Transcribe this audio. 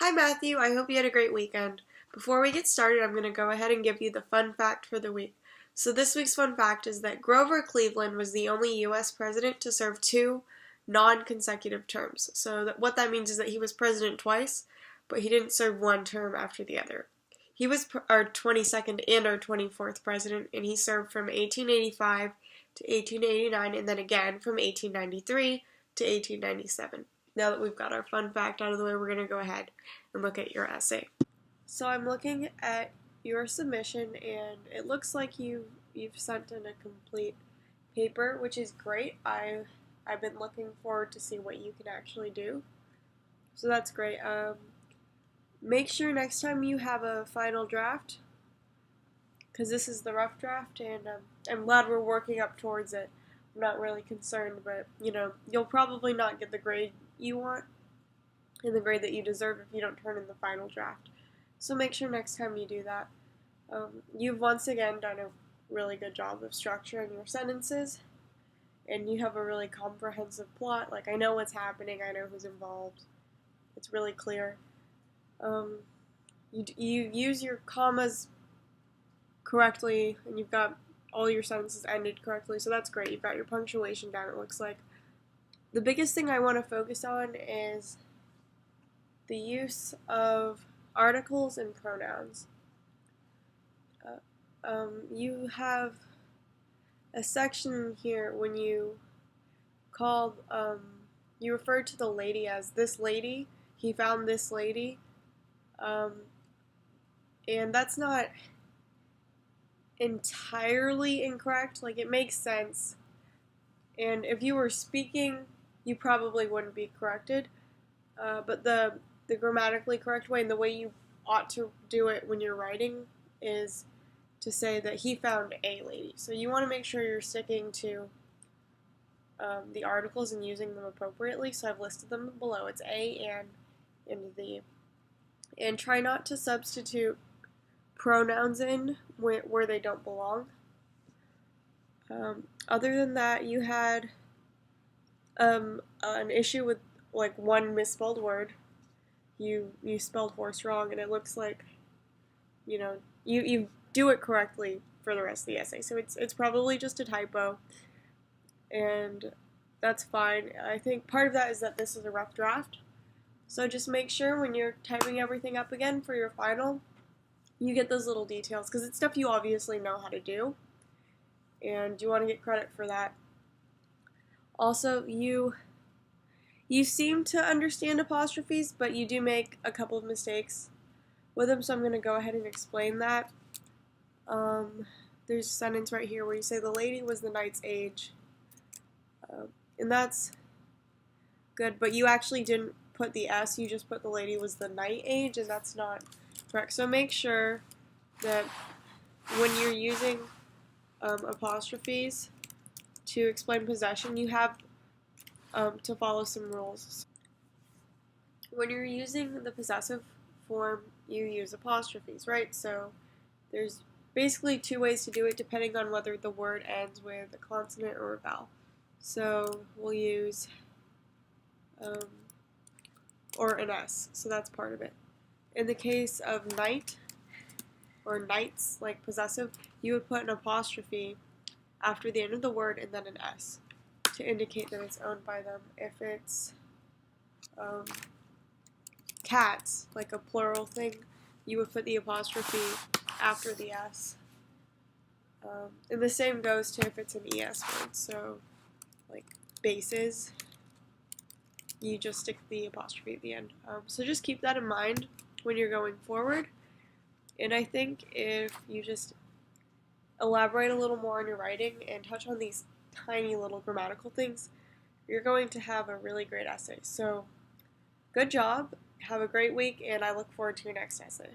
Hi Matthew, I hope you had a great weekend. Before we get started, I'm going to go ahead and give you the fun fact for the week. So this week's fun fact is that Grover Cleveland was the only U.S. president to serve two non-consecutive terms. What that means is that he was president twice, but he didn't serve one term after the other. He was our 22nd and our 24th president, and he served from 1885 to 1889, and then again from 1893 to 1897. Now that we've got our fun fact out of the way, we're going to go ahead and look at your essay. So I'm looking at your submission, and it looks like you've sent in a complete paper, which is great. I've been looking forward to see what you can actually do. So that's great. Make sure next time you have a final draft, because this is the rough draft, and I'm glad we're working up towards it. I'm not really concerned, but you'll probably not get the grade you want and the grade that you deserve if you don't turn in the final draft. So make sure next time you do that. You've once again done a really good job of structuring your sentences, and you have a really comprehensive plot. Like, I know what's happening, I know who's involved. It's really clear. You use your commas correctly, and you've got all your sentences ended correctly, so that's great. You've got your punctuation down, it looks like. The biggest thing I want to focus on is the use of articles and pronouns. You have a section here when you called, you referred to the lady as this lady. He found this lady. And that's not entirely incorrect. Like, it makes sense. And if you were speaking, you probably wouldn't be corrected. But the grammatically correct way and the way you ought to do it when you're writing is to say that he found a lady. So you want to make sure you're sticking to the articles and using them appropriately. So I've listed them below. It's a, and the. And try not to substitute pronouns in where they don't belong. Other than that, you had an issue with like one misspelled word. You spelled horse wrong, and it looks like you do it correctly for the rest of the essay. So it's probably just a typo, and that's fine. I think part of that is that this is a rough draft. So just make sure when you're typing everything up again for your final, you get those little details, because it's stuff you obviously know how to do, and you want to get credit for that. Also, you seem to understand apostrophes, but you do make a couple of mistakes with them, so I'm going to go ahead and explain that. There's a sentence right here where you say the lady was the knight's age, and that's good, but you actually didn't put the S, you just put the lady was the knight age, and that's not correct. So make sure that when you're using apostrophes to explain possession, you have to follow some rules. When you're using the possessive form, you use apostrophes, right? So there's basically two ways to do it depending on whether the word ends with a consonant or a vowel. So we'll use or an S, so that's part of it. In the case of knight or knights, like possessive, you would put an apostrophe after the end of the word and then an S to indicate that it's owned by them. If it's cats, like a plural thing, you would put the apostrophe after the S. And the same goes to if it's an ES word, so like bases, you just stick the apostrophe at the end. So just keep that in mind when you're going forward. And I think if you just elaborate a little more on your writing and touch on these tiny little grammatical things, you're going to have a really great essay. So good job, have a great week, and I look forward to your next essay.